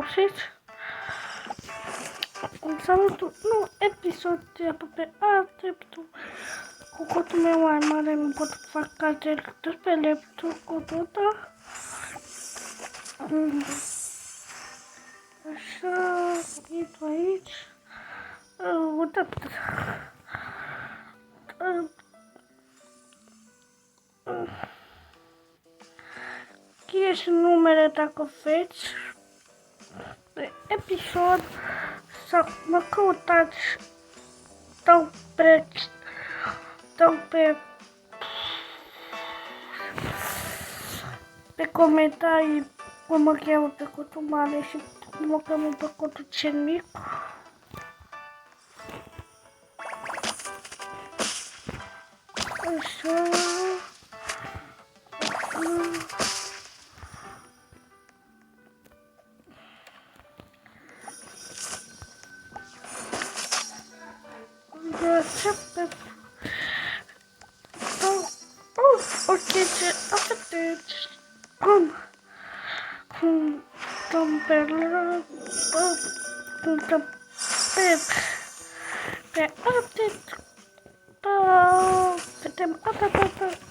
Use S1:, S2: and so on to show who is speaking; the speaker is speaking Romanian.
S1: auziți? Salutul, nu, episod de aproape dreptul. Cu cotul meu mai mare nu pot fac alte pe laptop cu ăsta. Așa, intru aici. Uitați. Cheie și numele dacă veți de episod sau mă căutați, dau pe comentarii cum mă cheamă pe cotul mare și cum mă cheamă pe cotul cel mic. Așa. O chestie atât cum pe atât vedem atât